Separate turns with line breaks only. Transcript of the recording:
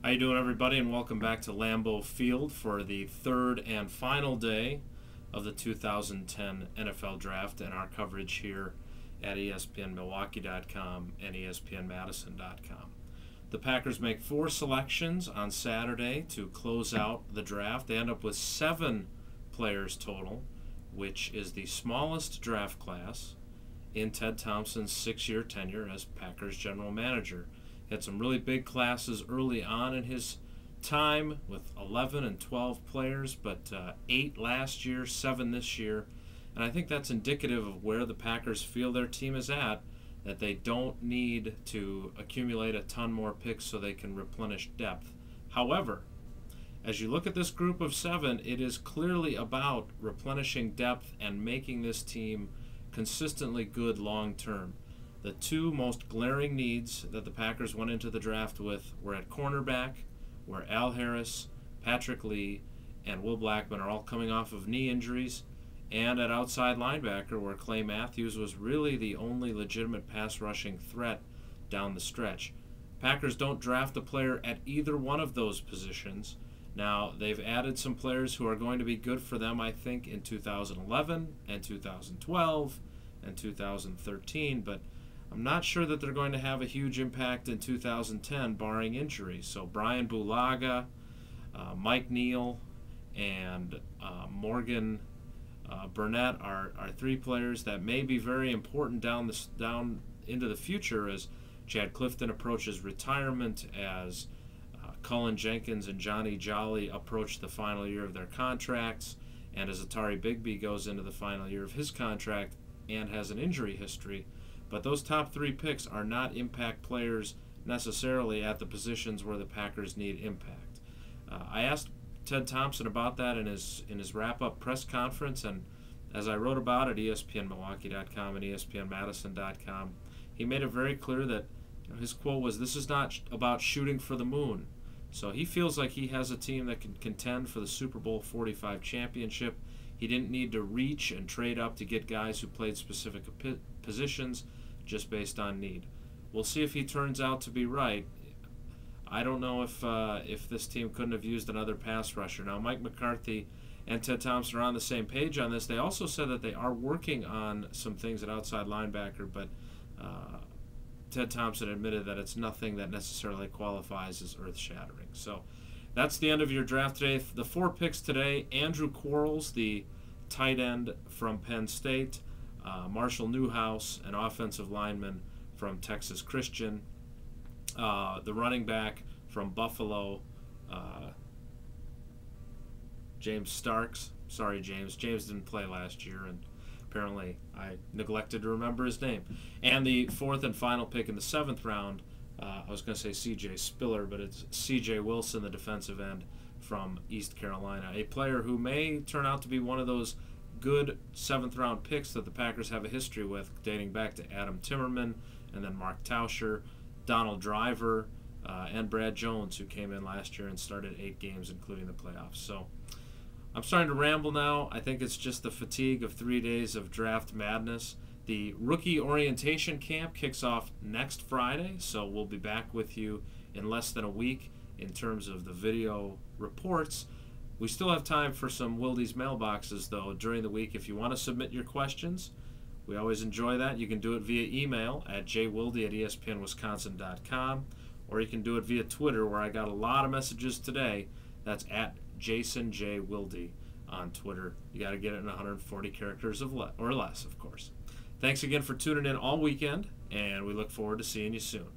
How you doing, everybody, and welcome back to Lambeau Field for the third and final day of the 2010 NFL Draft and our coverage here at ESPNMilwaukee.com and ESPNMadison.com. The Packers make 4 selections on Saturday to close out the draft. They end up with 7 players total, which is the smallest draft class in Ted Thompson's 6-year tenure as Packers general manager. He had some really big classes early on in his time with 11 and 12 players, but 8 last year, 7 this year. And I think that's indicative of where the Packers feel their team is at, that they don't need to accumulate a ton more picks so they can replenish depth. However, as you look at this group of 7, it is clearly about replenishing depth and making this team consistently good long term. The 2 most glaring needs that the Packers went into the draft with were at cornerback, where Al Harris, Patrick Lee, and Will Blackman are all coming off of knee injuries, and at outside linebacker, where Clay Matthews was really the only legitimate pass rushing threat down the stretch. Packers don't draft a player at either one of those positions. Now, they've added some players who are going to be good for them, I think, in 2011 and 2012 and 2013, but I'm not sure that they're going to have a huge impact in 2010, barring injuries. So Brian Bulaga, Mike Neal, and Morgan Burnett are 3 players that may be very important down into the future as Chad Clifton approaches retirement, as Cullen Jenkins and Johnny Jolly approach the final year of their contracts, and as Atari Bigby goes into the final year of his contract and has an injury history. But those top 3 picks are not impact players necessarily at the positions where the Packers need impact. I asked Ted Thompson about that in his wrap-up press conference, and as I wrote about at ESPNMilwaukee.com and ESPNMadison.com, he made it very clear that his quote was, "This is not about shooting for the moon." So he feels like he has a team that can contend for the Super Bowl 45 championship. He didn't need to reach and trade up to get guys who played specific positions just based on need. We'll see if he turns out to be right. I don't know if this team couldn't have used another pass rusher. Now, Mike McCarthy and Ted Thompson are on the same page on this. They also said that they are working on some things at outside linebacker, but Ted Thompson admitted that it's nothing that necessarily qualifies as earth-shattering. So that's the end of your draft today. The 4 picks today: Andrew Quarles, the tight end from Penn State; Marshall Newhouse, an offensive lineman from Texas Christian; the running back from Buffalo, James Starks. Sorry, James. James didn't play last year, and apparently I neglected to remember his name. And the 4th and final pick in the 7th round, I was going to say C.J. Spiller, but it's C.J. Wilson, the defensive end from East Carolina, a player who may turn out to be one of those good 7th-round picks that the Packers have a history with, dating back to Adam Timmerman and then Mark Tauscher, Donald Driver, and Brad Jones, who came in last year and started 8 games, including the playoffs. So I'm starting to ramble now. I think it's just the fatigue of 3 days of draft madness. The rookie orientation camp kicks off next Friday, so we'll be back with you in less than a week in terms of the video reports. We still have time for some Wildy's mailboxes, though, during the week. If you want to submit your questions, we always enjoy that. You can do it via email at jwildy@espnwisconsin.com, or you can do it via Twitter, where I got a lot of messages today. That's at Jason J. Wildy on Twitter. You got to get it in 140 characters or less, of course. Thanks again for tuning in all weekend, and we look forward to seeing you soon.